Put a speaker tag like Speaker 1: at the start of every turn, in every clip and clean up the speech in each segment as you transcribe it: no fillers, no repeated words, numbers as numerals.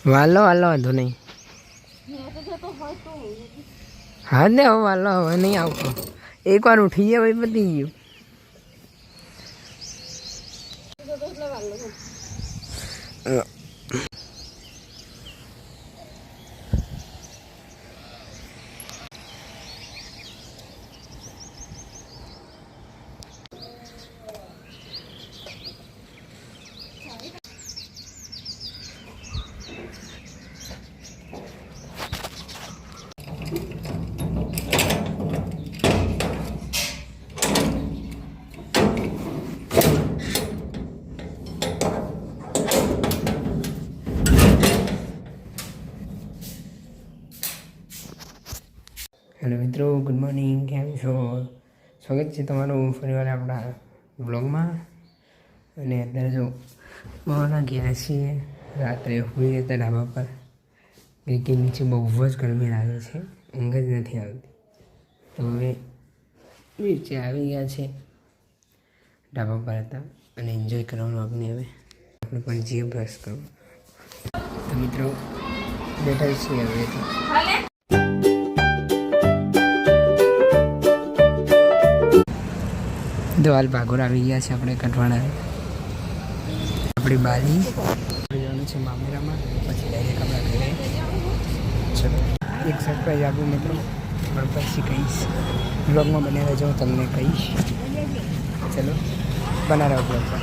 Speaker 1: વાલો વાલો વાંધો નહીં. હા ને હવે વાલો હવે નહીં આવતો. એકવાર ઉઠી ગયા ભાઈ પતી ગયું. હેલો મિત્રો, ગુડ મોર્નિંગ. કેમ છો? સ્વાગત છે તમારું ફરીવાર આપણા બ્લોગમાં. અને અત્યારે જો બહારના ગયા છીએ. રાત્રે હોઈ હતા ધાબા પર કે નીચે બહુ જ ગરમી લાગે છે, ઊંઘ જ નથી આવતી. તો હવે નીચે આવી ગયા છે, ધાબા પર હતા અને એન્જોય કરવાનું આપણે. હવે આપણે પણ જીવ બ્રશ કરવું. તો મિત્રો બેઠા છીએ હવે. તો હાલ ભાગોર આવી ગયા છે આપણે કઠવાણા. આપણી બાલી જવાનું છે મામેરામાં, પછી ડાયરેક્ટ આપણા ઘરે. ચલો એક સરપ્રાઈઝ આપું મિત્રો, પણ પછી કહીશ. બ્લોગમાં બને રહેજો, હું તમને કહીશ. ચલો બના રહો બ્લોગ પર.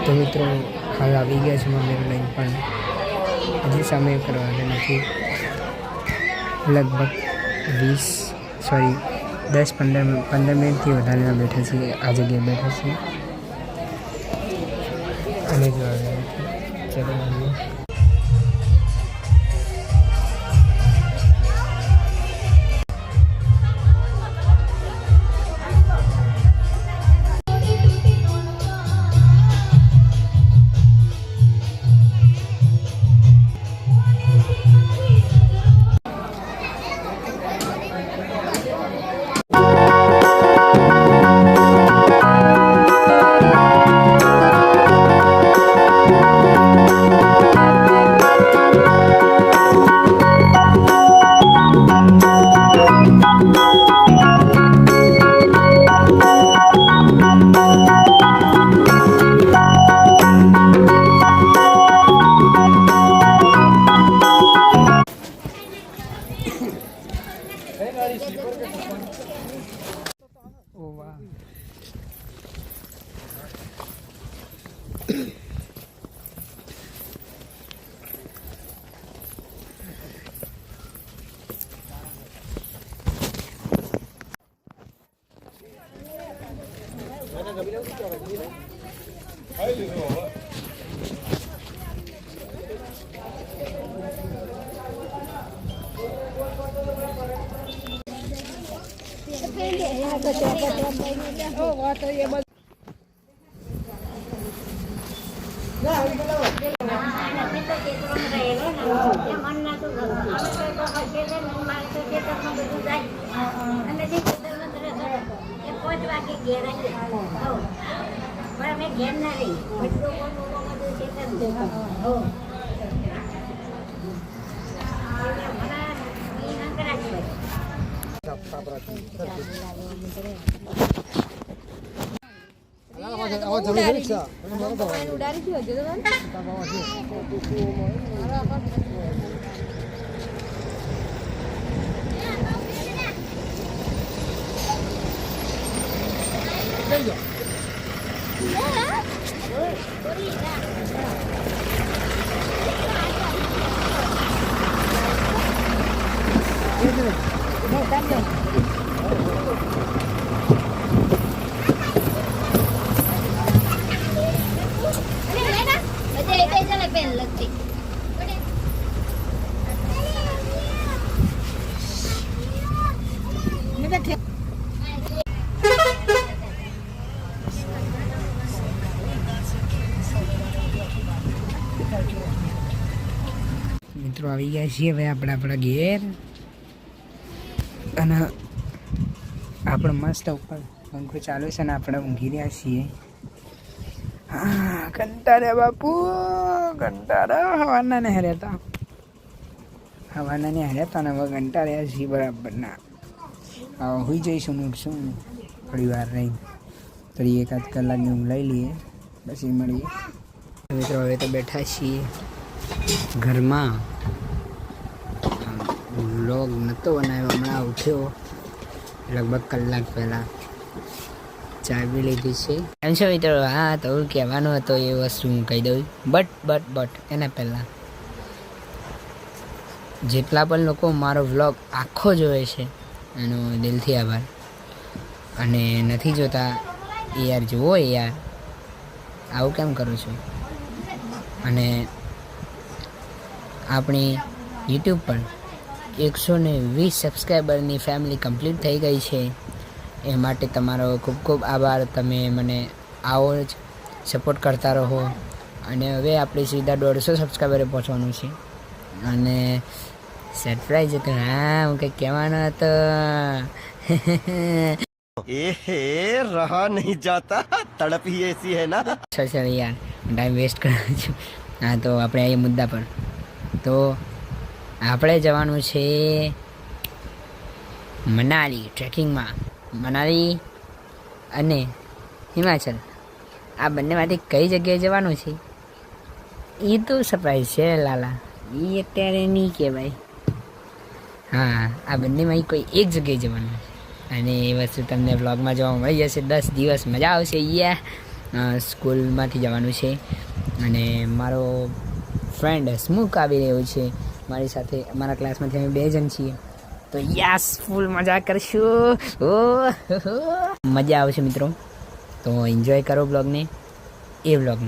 Speaker 1: તો મિત્રો હાલ આવી ગયા છે મામેરા લાઈન, પણ હજી સમય કરવાનો નથી. લગભગ 10-15 મિનિટથી વધારેના બેઠા છીએ, આ જગ્યાએ બેઠા છીએ અને જો આવ્યા નથી. ચલો મળીએ. Oh wow. મિત્રો આવી ગયા છીએ હવે આપણા ઘેર અને આપણે મસ્ત ઉપર પંખો ચાલુ છે ને આપણે ઊંઘી રહ્યા છીએ. હા કંટાળ્યા બાપુ કંટાળ્યા. હવાના ને હર્યા હતા ને હવે કંટાળ્યા છીએ બરાબર ના. હવે હોઈ જઈશું ઉઠશું થોડી વાર રહી થોડી એકાદ કલાકની ઊંઘ લઈ લઈએ પછી મળીએ. મિત્રો હવે તો બેઠા છીએ ઘરમાં. વ્લોગ નહોતો બનાવ્યો, હમણાં ઉઠ્યો લગભગ કલાક પહેલાં. ચા બી લીધી છે. એમ છો મિત્રો? હા તો કહેવાનો હતો એ વસ્તુ હું કહી દઉં. બટ એના પહેલાં જેટલા પણ લોકો મારો વ્લોગ આખો જોવે છે એનો દિલથી આભાર. અને નથી જોતા એ યાર જુઓ યાર, આવું કેમ કરું છું? અને આપણી યુટ્યુબ પર 120 સબસ્ક્રાઈબરની ફેમિલી કમ્પ્લીટ થઈ ગઈ છે. એ માટે તમારો ખૂબ ખૂબ આભાર. તમે મને આવો જ સપોર્ટ કરતા રહો. અને હવે આપણે સીધા 150 સબસ્ક્રાઈબરે પહોંચવાનું છે. અને સરપ્રાઈઝ હતું. હા હું કંઈક કહેવાનો હતો.
Speaker 2: रहा नहीं जाता, तड़प ही ऐसी है ना.
Speaker 1: ચાલ યાર ટાઈમ વેસ્ટ કરું છું. હા તો આપણે આવીએ મુદ્દા પર. તો આપણે જવાનું છે મનાલી ટ્રેકિંગમાં. મનાલી અને હિમાચલ આ બંનેમાંથી કઈ જગ્યાએ જવાનું છે એ તો સરપ્રાઈઝ છે લાલા. એ અત્યારે નહીં કહેવાય. હા આ બંનેમાં કોઈ એક જગ્યાએ જવાનું છે અને એ વસ્તુ તમને વ્લોગમાં જોવા મળી જશે. 10 દિવસ મજા આવશે. સ્કૂલમાંથી જવાનું છે અને મારો ફ્રેન્ડ સ્મુક આવી રહ્યો છે મારી સાથે. અમારા ક્લાસમાંથી અમે 2 જણ છીએ. તો યસ ફૂલ મજા કરશું. મજા આવશે મિત્રો. તો એન્જોય કરો બ્લોગને.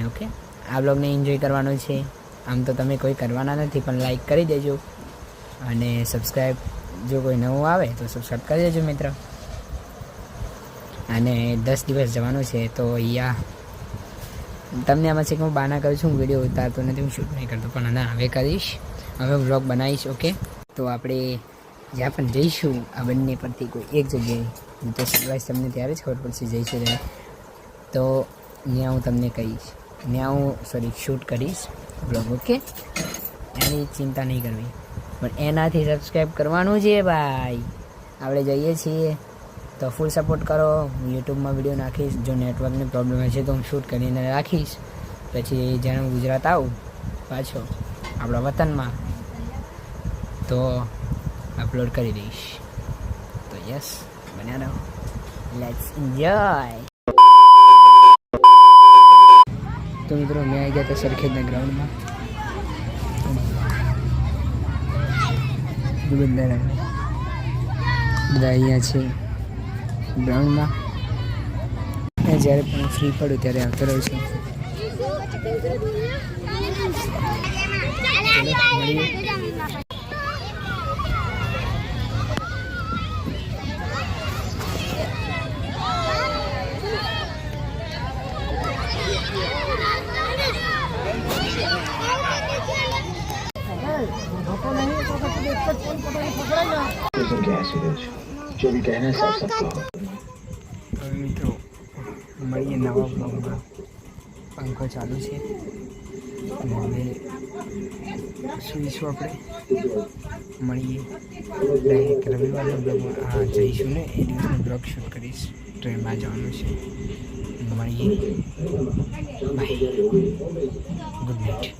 Speaker 1: ઓકે આ બ્લોગને એન્જોય કરવાનો છે. આમ તો તમે કોઈ કરવાના નથી પણ લાઈક કરી દેજો અને સબસ્ક્રાઈબ જો કોઈ નવું આવે તો સબસ્ક્રાઈબ કરી દેજો મિત્ર. અને 10 દિવસ જવાનું છે તો તમને આમાં છે કે હું બાના કરું છું. હું વિડીયો ઉતારતો નથી, હું શૂટ નહીં કરતો, પણ ના હવે કરીશ. હવે વ્લોગ બનાવીશ. ઓકે તો આપણે જ્યાં પણ જઈશું આ બંને પરથી કોઈ એક જગ્યાએ તો સરપ્રાઈઝ તમને ત્યારે જ ખબર પડશે જઈશું ત્યારે. તો ત્યાં હું તમને કહીશ. ત્યાં હું શૂટ કરીશ વ્લોગ. ઓકે એની ચિંતા નહીં કરવી, પણ એનાથી સબસ્ક્રાઈબ કરવાનું છે ભાઈ. આપણે જઈએ છીએ તો ફૂલ સપોર્ટ કરો. હું યુટ્યુબમાં વિડીયો નાખીશ. જો નેટવર્કની પ્રોબ્લેમ હશે તો હું શૂટ કરીને રાખીશ. પછી જ્યારે હું ગુજરાત આવું પાછો આપણા વતનમાં તો અપલોડ કરી દઈશ. તો યસ બન્યા રહો. Let's enjoy. તો મિત્રો મેં આવી ગયા હતા સરખેજના ગ્રાઉન્ડમાં. બધા અહીંયા છે ગ્રાઉન્ડમાં. જ્યારે પણ ફ્રી પડું ત્યારે આવતો રહું છું. મિત્રો મળીએ નવા બ્લોગમાં. પંખો ચાલુ છે અને હવે સુઈશું આપણે. મળીએ ડાયરેક્ટ રવિવારના બ્લોગમાં. આ જઈશું ને એ દિવસનો બ્લોગ શૂટ કરીશ. ટ્રેનમાં જવાનું છે. મળીએ. બાય. Good night.